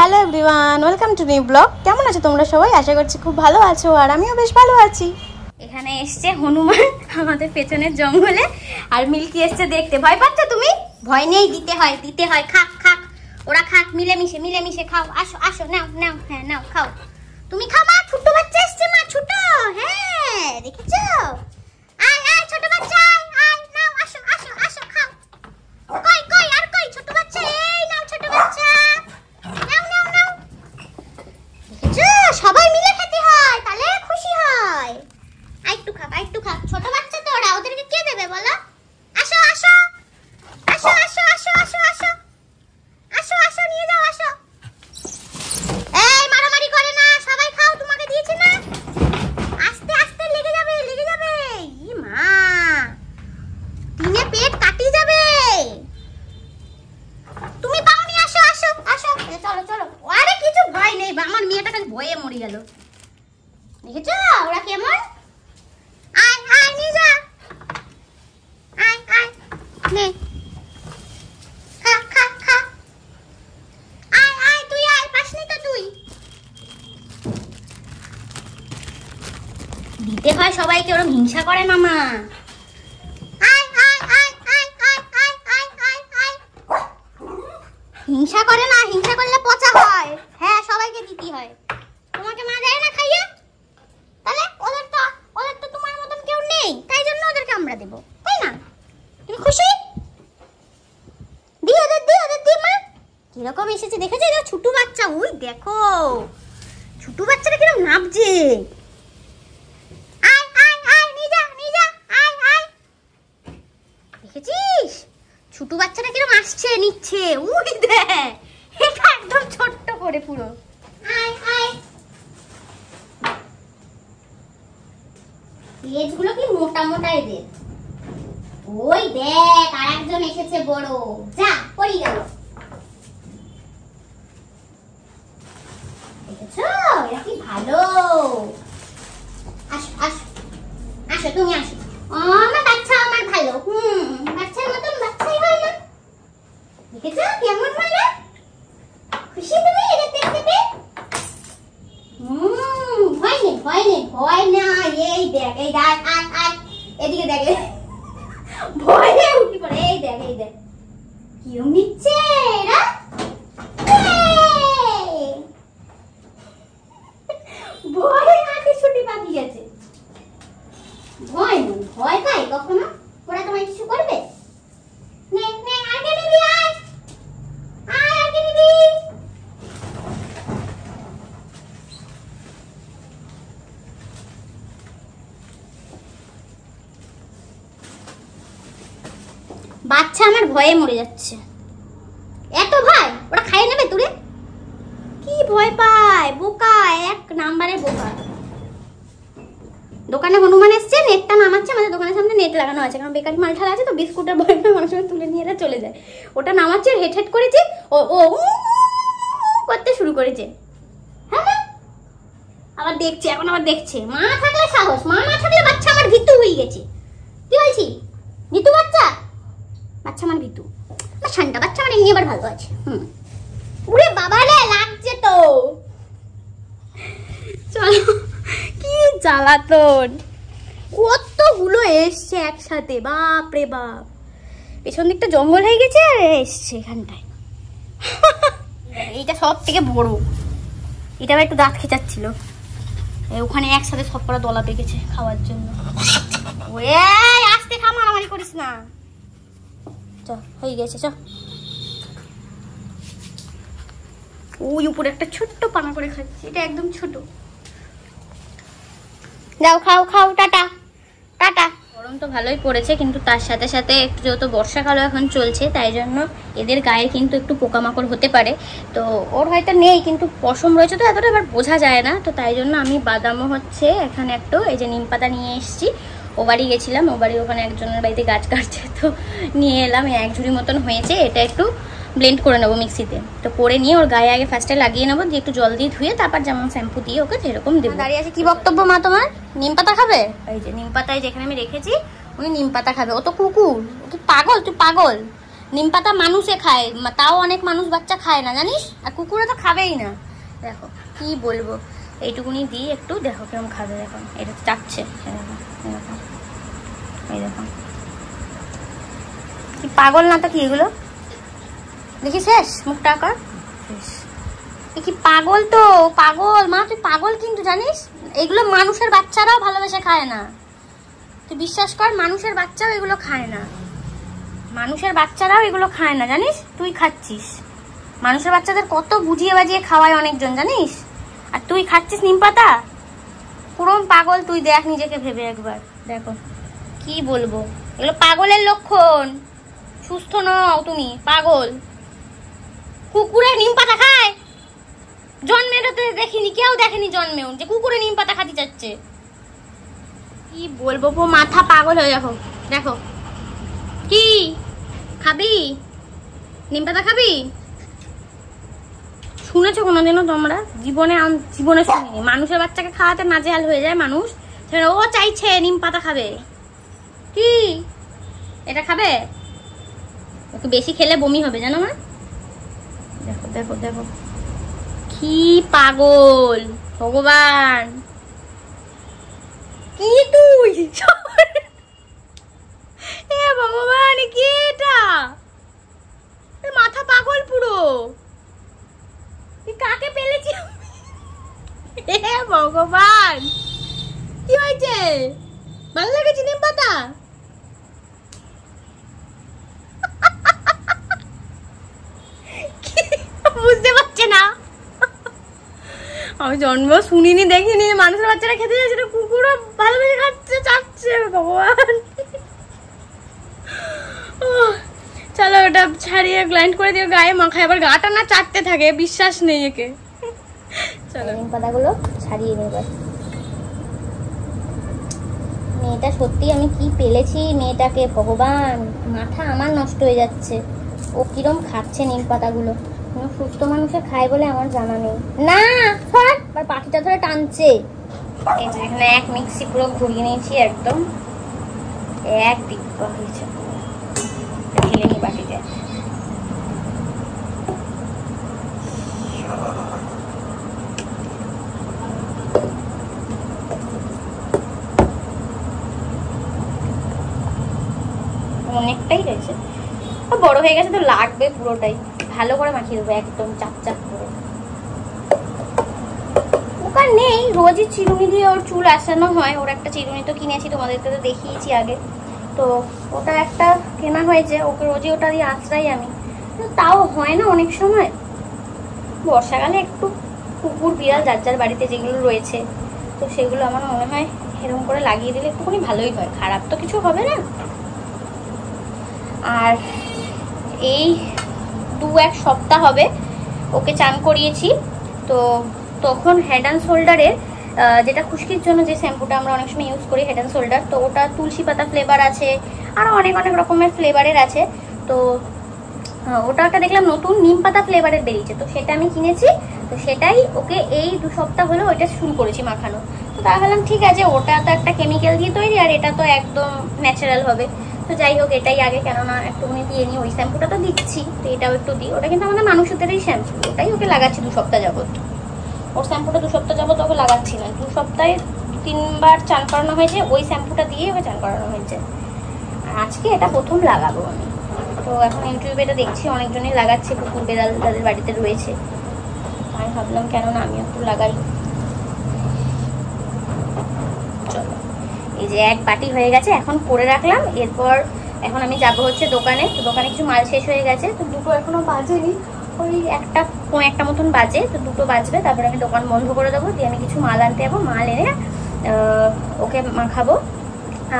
Hello everyone, welcome to new blog. কেমন আছো তোমরা সবাই? আশা করছি খুব ভালো আছো, আর আমিও বেশ ভালো আছি। এখানে এসছে হনুমান আমাদের পেছনের জঙ্গলে, আর মিল্কি এসছে দেখতে। ভয় পাচ্ছ তুমি? ভয় নেই, দিতে হয়। খাক খাক, ওরা খাক, মিলেমিশে খাও। আসো আসো, নাও নাও, হ্যাঁ নাও, খাও। তুমি খাও মা, ছোট বাচ্চা এসছে মা, ছোট। হ্যাঁ দেখেছো? আয় আয় ছোট বাচ্চা, আয় নাও, আসো আসো আসো, খাও। কই কই আর কই ছোট বাচ্চা? এই নাও ছোট বাচ্চা, নাও নাও নাও। দেখেছো, সবাই মিলে খেতে হয়, তাহলে খুশি হয়। আরেকটু খাক, ছোট বাচ্চা তো ওরা, ওদেরকে কে দেবে বলো? আসো আসো আসো আসো আসো আসো আসো আসো আসো, নিয়ে যাও, আসো। এই মারামারি করে না, সবাই খাও, তোমাকে দিয়েছে না। আস্তে আস্তে, লেগে যাবে। ই মা, তিনে পেট কাটি যাবে। তুমি পাওনি, আসো আসো আসো, চলো চলো। আরে কিছু ভয় নেই, আমার মেয়েটা খালি ভয়ে মরে গেল। দেখেছো ওরা কেমন? আয় আয়, নিয়ে যা, আয় আয়, নে খা খা খা। আয় আয়, তুই আয়, পাসনি তো তুই। দিতে হয় সবাইকে, ওরম হিংসা করে না মা। হিংসা করে না, হিংসা করলে পচা হয়। হ্যাঁ, সবাইকে দিতে হয়। তোমাকে মা দেয় না খাইয়ে, তাহলে ওদের তো তোমার মতন কেউ নেই, তাই জন্য ওদেরকে আমরা দেব, তাই না? তুমি খুশি? দি ওদের মা। কিরকম এসেছে দেখেছো? এটা ছোট বাচ্চা, ওই দেখো ছোট বাচ্চাটা কিরকম নামছে। আয় আয় আয়, নিয়ে যা আয় আয়। দেখেছিস ছোট বাচ্চাটা কিরকম আসছে, নিচ্ছে। উই দেখ, এটা একদম ছোট্ট করে পুরো। আয় আয়, লেজগুলো কি মোটা মোটা এদের। ওই দেখ, আর একজন এসেছে বড়, যা পড়ে গেল। দেখেছো এরা কি ভালো। আসো আসো আসো, তুমি আসো। আমার বাচ্চা আমার ভালো। বাচ্চার মতন বাচ্চাই হয় না। দেখেছো কেমন ভালো? খুশি তুমি এদের দেখতে পেয়ে? ভয় না। এই দেখ, এই দেখ, আয় আয়, এদিকে দেখ, ভয় নেই, উঠি পড়ে। এই দেখ কিরম নিচ্ছে এরা। ভয় হাতে ছুটি পাখি গেছে। ভয় নেই, ভয় পাই কখনো? ওরা তোমায় কিছু করবে? নে নে, আগে নিবি, আয় আয়, আগে নিবি। বাচ্চা আমার ভয়ে মরে যাচ্ছে। এত ভয়, ওরা খাইয়ে নেবে তুলে? কি ভয় পায়, বোকা, এক নাম্বারের বোকা। দোকানে হনুমান এসছে, নেটটা নামাচ্ছে। আমাদের দোকানের সামনে নেট লাগানো আছে, কারণ বেকারি মাল ঠালা আছে তো, বিস্কুটের ভয় পেয়ে মানুষ তুলে নিয়ে এরা চলে যায়। ওটা নামাচ্ছে, হেট করেছে, ও করতে শুরু করেছে। হ্যাঁ, আবার দেখছে, এখন আবার দেখছে। মা থাকলে সাহস, মা না থাকলে বাচ্চা আমার ভীতু হয়ে গেছে। কি বলছি? ভীতু বাচ্চা আমার ভীতু। শান্তা বাচ্চা আমার এমনি আবার ভালো আছে। উড়ে বাবা রে, লাগছে তো। চলো, কি জ্বালাতন, কতগুলো এসছে একসাথে, বাপ রে বাপ। পেছন দিকটা জঙ্গল হয়ে গেছে, আর এসছে এখানটায়। এইটা সব থেকে বড়, এটা আবার একটু দাঁত খেঁচাচ্ছিল। ওখানে একসাথে সব করা দলা পেকেছে খাওয়ার জন্য। ওই আস্তে খা, মারামারি করিস না। চ, হয়ে গেছে, চ। ওই উপরে একটা ছোট্ট পানা করে খাচ্ছে, এটা একদম ছোট। যাও, খাও, টাটা। গরম তো ভালোই পড়েছে, কিন্তু তার সাথে সাথে একটু যেহেতু বর্ষাকালও এখন চলছে, তাই জন্য এদের গায়ে কিন্তু একটু পোকামাকড় হতে পারে। তো ওর হয়তো নেই, কিন্তু পশম রয়েছে তো এতটা এবার বোঝা যায় না। তো তাই জন্য আমি বাদামও হচ্ছে এখানে একটু, এই যে নিম পাতা নিয়ে এসেছি। ও বাড়ি গেছিলাম, ও বাড়ি ওখানে একজনের বাড়িতে গাছ কাটছে, তো নিয়ে এলাম। এক ঝুড়ি মতন হয়েছে, এটা একটু ব্লেন্ড করে নেবো মিক্সিতে। তো করে নিয়ে ওর গায়ে আগে ফার্স্টে লাগিয়ে নেবো, দিয়ে একটু জল দিয়ে ধুয়ে তারপর যেমন শ্যাম্পু দিয়ে ওকে যেরকম দেবো। দাঁড়িয়ে আছে, কি বক্তব্য মা তোমার? নিম পাতা খাবে? এই যে নিম পাতায় যেখানে আমি রেখেছি, উনি নিম পাতা খাবে। ও তো কুকুর, ও কি পাগল? তুই পাগল? নিম পাতা মানুষে খায়, তাও অনেক মানুষ বাচ্চা খায় না জানিস, আর কুকুরে তো খাবেই না। দেখো কি বলবো, এইটুকুনি দিই একটু, দেখো কেমন খাবে, দেখো এটা চাচ্ছে, এই দেখো কি পাগল না তো কি এগুলো, দেখি শেষ মুখটা কর শেষ। কি পাগল তো, পাগল মা, তুই পাগল কিন্তু জানিস, এগুলো মানুষের বাচ্চারাও ভালোবেসে খায় না, তুই বিশ্বাস কর, মানুষের বাচ্চাও এগুলো খায় না, মানুষের বাচ্চারাও এগুলো খায় না জানিস, তুই খাচ্ছিস। মানুষের বাচ্চাদের কত বুঝিয়ে বাজিয়ে খাওয়ায় অনেকজন জানিস, আর তুই খাচ্ছিস নিম পাতা, পুরো পাগল তুই, দেখ নিজেকে ভেবে একবার, দেখো কি বলবো, এগুলো পাগলের লক্ষণ, সুস্থ নও তুমি, পাগল। কুকুরে নিম পাতা খায়, জন্মেরতে দেখিনি, কেউ দেখেনি জন্মেও যে কুকুরে নিম পাতা খাতে যাচ্ছে, কি বলবো, মাথা পাগল হয়ে, দেখো দেখো কি খাবি, নিম পাতা খাবি? শুনেছো কোনোদিনও তোমরা? জীবনে শুনিনি মানুষের বাচ্চাকে খাওয়াতে নাজেহাল হয়ে যায় মানুষ, ও চাইছে নিম পাতা খাবে, কি এটা খাবে? ওকে বেশি খেলে বমি হবে জানো মা। দেখো দেখো দেখো কি পাগল, ভগবান কি তুই, এ ভগবান কি এটা, মাথা পাগল পুরো, কাকে পেলেছি, হে ভগবান কি হয়েছে, ভালো লেগেছে নিম পাতা? বুঝতে পারছে না, আমি জন্ম শুনিনি দেখিনি মানুষের বাচ্চারা খেতে যাচ্ছে, কুকুরও ভালোবেসে খাচ্ছে, চাচ্ছে, ভগবান। চলো ওটা ছাড়িয়ে গ্রাইন্ড করে দিও, গায়ে মাখায়, আবার গাটা না চাটতে থাকে, বিশ্বাস নেই একে। চলো নিম পাতাগুলো ছাড়িয়ে নেব। মেয়েটা সত্যি আমি কি পেলেছি মেয়েটাকে, ভগবান মাথা আমার নষ্ট হয়ে যাচ্ছে, ও কিরম খাচ্ছে নিম পাতাগুলো, কোনো সুস্থ মানুষে খায় বলে আমার জানা নেই। না আর পাখিটা ধরে টানছে, এই যে এখানে এক মিক্সি পুরো ঘুরিয়ে নিয়েছি, একদম এক দিব্যা হয়েছে, ঢেলে নি বাটিতে। অনেকটাই হয়েছে, বড় হয়ে গেছে তো লাগবে পুরোটাই, ভালো করে মাখিয়ে দেবো একদম চাপ চাপ করে। ওখানে নেই, রোজই চিরুনি দিয়ে ওর চুল আসানো হয়, ওর একটা চিরুনি তো কিনেছি, তোমাদেরকে তো দেখিয়েছি আগে, তো ওটা একটা কেনা হয়েছে, ওকে রোজই ওটা দিয়ে আঁচড়াই আমি, তাও হয় না অনেক সময়। বর্ষাকালে একটু কুকুর বিড়াল যার যার বাড়িতে যেগুলো রয়েছে, তো সেগুলো আমার মনে হয় এরকম করে লাগিয়ে দিলে একটুখানি ভালোই হয়, খারাপ তো কিছু হবে না। আর এই 2-1 সপ্তাহ হবে ওকে চান করিয়েছি, তো তখন হেড অ্যান্ড শোল্ডারের যেটা খুশকির জন্য যে শ্যাম্পুটা আমরা অনেক সময় ইউজ করি, হেড অ্যান্ড শোল্ডার, তো ওটা তুলসী পাতা ফ্লেভার আছে, আরও অনেক অনেক রকমের ফ্লেভারের আছে, তো ওটা একটা দেখলাম নতুন নিম পাতা ফ্লেভারের বেরিয়েছে, তো সেটা আমি কিনেছি, তো সেটাই ওকে এই 2 সপ্তাহ হলো ওইটা শুরু করেছি মাখানো। তো তা ভাবলাম ঠিক আছে, ওটা তো একটা কেমিক্যাল দিয়ে তৈরি, আর এটা তো একদম ন্যাচারাল হবে, তো যাই হোক এটাই আগে, কেননা একটুখানি দিয়ে নিই, ওই শ্যাম্পুটা তো দিচ্ছি, তো এটাও একটু দিই, ওটা কিন্তু আমাদের মানুষদেরই শ্যাম্পু, ওটাই ওকে লাগাচ্ছি 2 সপ্তাহ যাবত, ওর শ্যাম্পুটা 2 সপ্তাহ যাবত ওকে লাগাচ্ছি না, 2 সপ্তাহে 3 বার চান করানো হয়েছে, ওই শ্যাম্পুটা দিয়ে ওকে চান করানো হয়েছে, আর আজকে এটা প্রথম লাগাবো আমি। তো এখন ইউটিউবে এটা দেখছি অনেকজনই লাগাচ্ছে, কুকুর বেড়াল তাদের বাড়িতে রয়েছে, আমি ভাবলাম কেননা আমি একটু লাগাই। চলো এই যে 1 বাটি হয়ে গেছে, এখন করে রাখলাম, এরপর এখন আমি যাবো হচ্ছে দোকানে, তো দোকানে কিছু মাল শেষ হয়ে গেছে, তো 2টো এখনো বাজেনি, ওই 1টা মতন বাজে, তো 2টো বাজবে, তারপরে আমি দোকান বন্ধ করে দেবো, দিয়ে আমি কিছু মাল আনতে যাবো, মাল এনে ওকে মাখাবো,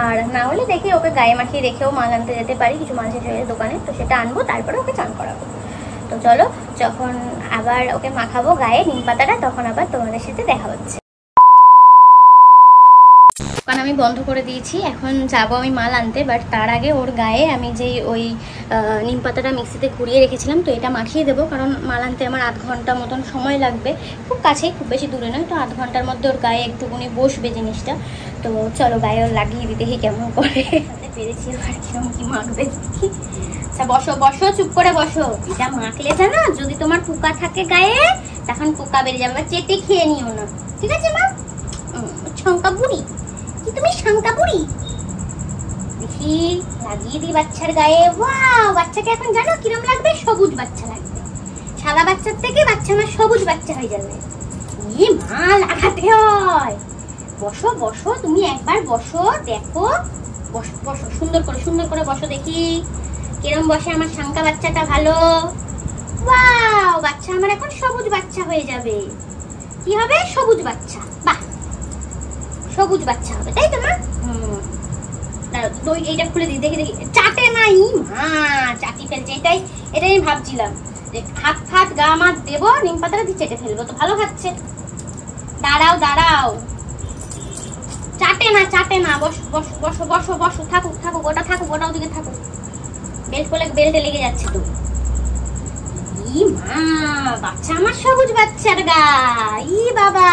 আর না হলে দেখি ওকে গায়ে মাখিয়ে রেখেও মাল আনতে যেতে পারি, কিছু মাল শেষ হয়ে দোকানে, তো সেটা আনবো, তারপরে ওকে চান করাবো। তো চলো যখন আবার ওকে মাখাবো গায়ে নিম পাতাটা, তখন আবার তোমাদের সাথে দেখা হচ্ছে। কারণ আমি বন্ধ করে দিয়েছি, এখন যাবো আমি মাল আনতে, বাট তার আগে ওর গায়ে আমি যেই ওই নিম পাতাটা মিক্সিতে ঘুরিয়ে রেখেছিলাম, তো এটা মাখিয়ে দেবো, কারণ মাল আনতে আমার 1/2 ঘন্টা মতন সময় লাগবে, খুব কাছেই, খুব বেশি দূরে নয়, তো 1/2 ঘন্টার মধ্যে ওর গায়ে একটুকুনি বসবে জিনিসটা। তো চলো গায়ে ওর লাগিয়ে দিতে কেমন করে পেরেছি, আর কিরম কি মাখবে। আচ্ছা বসো বসো, চুপ করে বসো। এটা মাখলে জানো যদি তোমার পোকা থাকে গায়ে তখন পোকা বেরিয়ে যাবে, চেটে খেয়ে নিও না, ঠিক আছে মা? শঙ্কা বুড়ি কি তুমি, শঙ্কা বুড়ি? দেখি লাগিয়ে দিই বাচ্চার গায়ে। ওয়াও, বাচ্চাকে এখন জানো কিরম লাগবে? সবুজ বাচ্চা লাগবে। সাদা বাচ্চার থেকে বাচ্চা আমার সবুজ বাচ্চা হয়ে যাবে। ই মা, লাগাতে হয়। বসো বসো, তুমি একবার বসো, দেখো। বসো বসো, সুন্দর করে বসো, দেখি কিরম বসে আমার শঙ্কা বাচ্চাটা। ভালো। ওয়াও, বাচ্চা আমার এখন সবুজ বাচ্চা হয়ে যাবে। কি হবে? সবুজ বাচ্চা। বাহ, সবুজ বাচ্চা হবে, তাই তো মা? এইটা খুলে দিই, দেখি দেখি। চাটে নাই মা, চাটি ফেলছে। এটাই আমি ভাবছিলাম যে হাত ফাত গা মাত দেবো, নিম পাতাটা দিয়ে চেটে ফেলবো, তো ভালো খাচ্ছে। দাঁড়াও দাঁড়াও, চাটে না। বসো বসো বসো বসো বসো, থাকুক থাকুক, ওটা থাকুক, ওটা ওদিকে থাকুক। বেল্ট করলে বেল্টে লেগে যাচ্ছে তো। ই মা, বাচ্চা আমার সবুজ বাচ্চার গা। ই বাবা,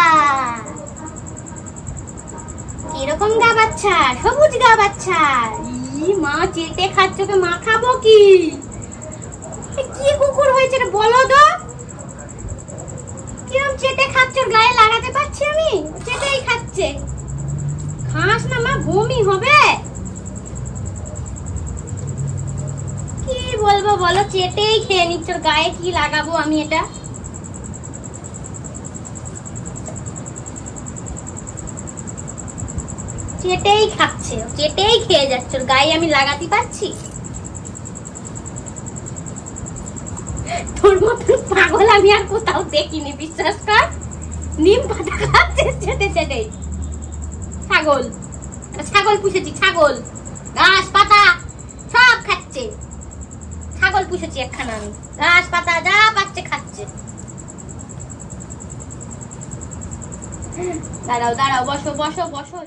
কিরকম গা বাচ্চা? সবুজ গা বাচ্চা। ই মা, চেটে খাচ্ছ তো, মা খাবো কি? কি কুকুর হয়েছে রে, বলো তো? কিরম চেটে খাচ্ছ? গায়ে লাগাতে পারছি আমি? চেটেই খাচ্ছে। খাস না মা, বমি হবে। কি বলবো বলো, চেটেই খেয়ে নিচ্ছ, গায়ে কি লাগাবো আমি এটা? চেটেই খাচ্ছে, চেটেই খেয়ে যাচ্ছে, গায়ে আমি লাগাতে পারছি? তোর মতন পাগল আমি আর কোথাও দেখিনি, বিশ্বাস কর। নিম পাতা খাচ্ছে চেটে চেটেই। ছাগল, ছাগল পুষেছি, ছাগল ঘাস পাতা সব খাচ্ছে। ছাগল পুষেছি একখানা আমি, ঘাস পাতা যা পাচ্ছে খাচ্ছে। দাঁড়াও দাঁড়াও, বসো বসো বসো।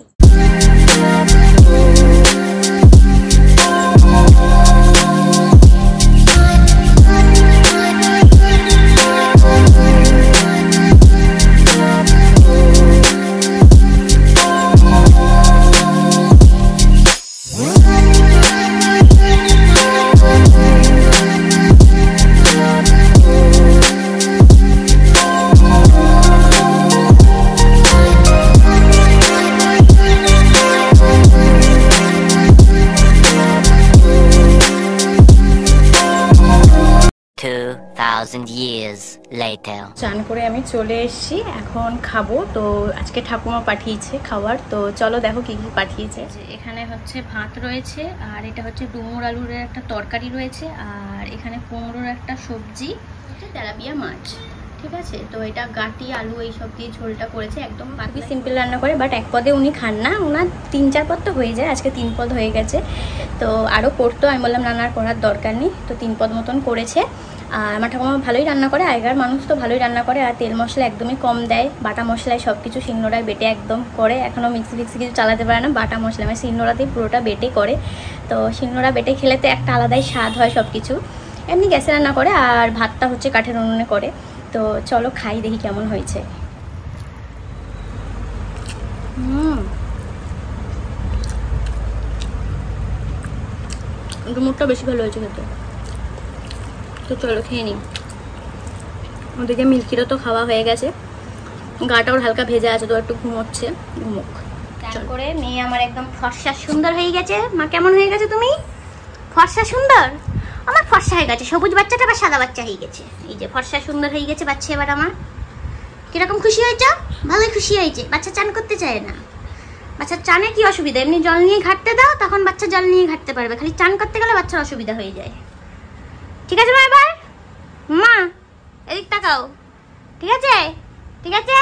চান করে আমি চলে এসেছি, এখন খাবো। তো আজকে ঠাকুমা পাঠিয়েছে খাবার, তো চলো দেখো কি কি পাঠিয়েছে। এখানে হচ্ছে ভাত রয়েছে, আর এটা হচ্ছে ডুমুর আলুর একটা তরকারি রয়েছে, আর এখানে কুমড়োর একটা সবজি, তেলাপিয়া মাছ, ঠিক আছে। তো এটা গাটি আলু এইসব দিয়ে ঝোলটা করেছে, একদম খুবই সিম্পল রান্না করে। বাট এক পদে উনি খান না, ওনার 3-4 পদ তো হয়ে যায়, আজকে 3 পদ হয়ে গেছে। তো আরও করতো, আমি বললাম নানার করার দরকার নেই, তো 3 পদ মতন করেছে। আর আমার ঠাকুমা ভালোই রান্না করে, আগেকার মানুষ তো ভালোই রান্না করে, আর তেল মশলা একদমই কম দেয়, বাটা মশলায় সব কিছু শিলনোড়ায় বেটে একদম করে। এখনও মিক্সি ফিক্সি কিছু চালাতে পারে না, বাটা মশলা মানে শিলনোড়াতেই পুরোটা বেটে করে। তো শিলনোড়া বেটে খেলে তো একটা আলাদাই স্বাদ হয় সব কিছু। এমনি গ্যাসে রান্না করে, আর ভাতটা হচ্ছে কাঠের উনুনে করে। তো চলো খাই, দেখি কেমন হয়েছে। ডুমুরটা বেশি ভালো হয়েছে খেতে। তো চলো খেয়ে নিই। ওদিকে মিল্কিরও তো খাওয়া হয়ে গেছে, গাটা ওর হালকা ভেজা আছে, তো একটু ঘুমোচ্ছে, ঘুমুক। চান করে মেয়ে আমার একদম ফর্সা সুন্দর হয়ে গেছে। মা কেমন হয়ে গেছে তুমি? ফর্সা সুন্দর? আমার ফর্সা হয়ে গেছে, সবুজ বাচ্চাটা বা সাদা বাচ্চা হয়ে গেছে। এই যে ফর্সা সুন্দর হয়ে গেছে বাচ্চা এবার আমার। কিরকম খুশি হয়েছ? ভালোই খুশি হয়েছে। বাচ্চা চান করতে চায় না, বাচ্চার চানে কি অসুবিধা? এমনি জল নিয়ে ঘাটতে দাও, তখন বাচ্চা জল নিয়ে ঘাটতে পারবে, খালি চান করতে গেলে বাচ্চার অসুবিধা হয়ে যায়। ঠিক আছে মা, এবার মা এদিক তাকাও, ঠিক আছে? ঠিক আছে,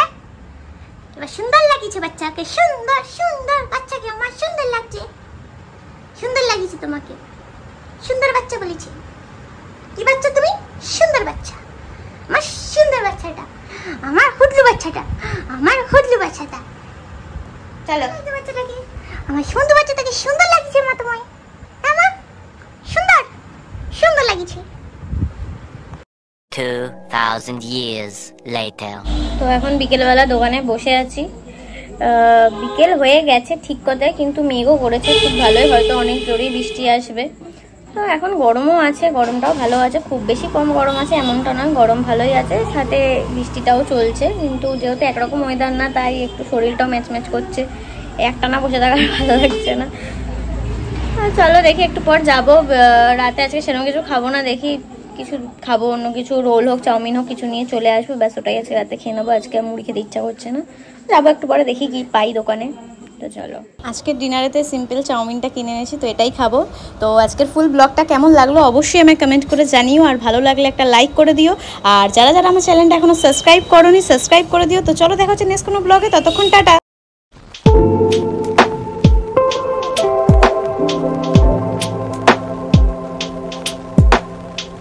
এবার সুন্দর লাগিয়েছে বাচ্চাকে, সুন্দর সুন্দর বাচ্চাকে আমার সুন্দর লাগছে, সুন্দর লাগিয়েছে তোমাকে, সুন্দর বাচ্চা বলেছি। কি বাচ্চা তুমি? সুন্দর বাচ্চা, আমার সুন্দর বাচ্চাটা, আমার হুডলু বাচ্চাটা, আমার হুডলু বাচ্চাটা। চলো বাচ্চাটাকে, আমার সুন্দর বাচ্চাটাকে সুন্দর লাগিয়েছে মা তোমায়, আমার সুন্দর সুন্দর লাগিয়েছে। 2000 years later. তো এখন বিকেলবেলা দোকানে বসে আছি। বিকেল হয়ে গেছে ঠিক কথায়, কিন্তু মেঘও করেছে খুব ভালোই, হয়তো অনেক জোরেই বৃষ্টি আসবে। তো এখন গরমও আছে, গরমটাও ভালো আছে, খুব বেশি কম গরম আছে এমনটা নয়, গরম ভালোই আছে, সাথে বৃষ্টিটাও চলছে। কিন্তু যেহেতু একরকম ওয়েদার না, তাই একটু শরীরটাও ম্যাচ করছে, একটানা বসে থাকার ভালো লাগছে না। চলো দেখি একটু পর যাবো। রাতে আজকে সেরকম কিছু খাবো না, দেখি কিছু খাবো, অন্য কিছু রোল হোক চাউমিন হোক কিছু নিয়ে চলে আসবো, ব্যাস ওটাই আজকে রাতে খেয়ে নেবো। আজকে মুড়ি খেতে ইচ্ছা করছে না, যাবো একটু পরে, দেখি কি পাই দোকানে। তো চলো, আজকের ডিনারেতে সিম্পল চাউমিনটা কিনে এনেছি, তো এটাই খাবো। তো আজকের ফুল ব্লগটা কেমন লাগলো অবশ্যই আমায় কমেন্ট করে জানিও, আর ভালো লাগলে একটা লাইক করে দিও, আর যারা যারা আমার চ্যানেলটা এখনো সাবস্ক্রাইব করোনি সাবস্ক্রাইব করে দিও। তো চলো দেখা হচ্ছে নেক্সট কোনো ব্লগে, ততক্ষণ টাটা।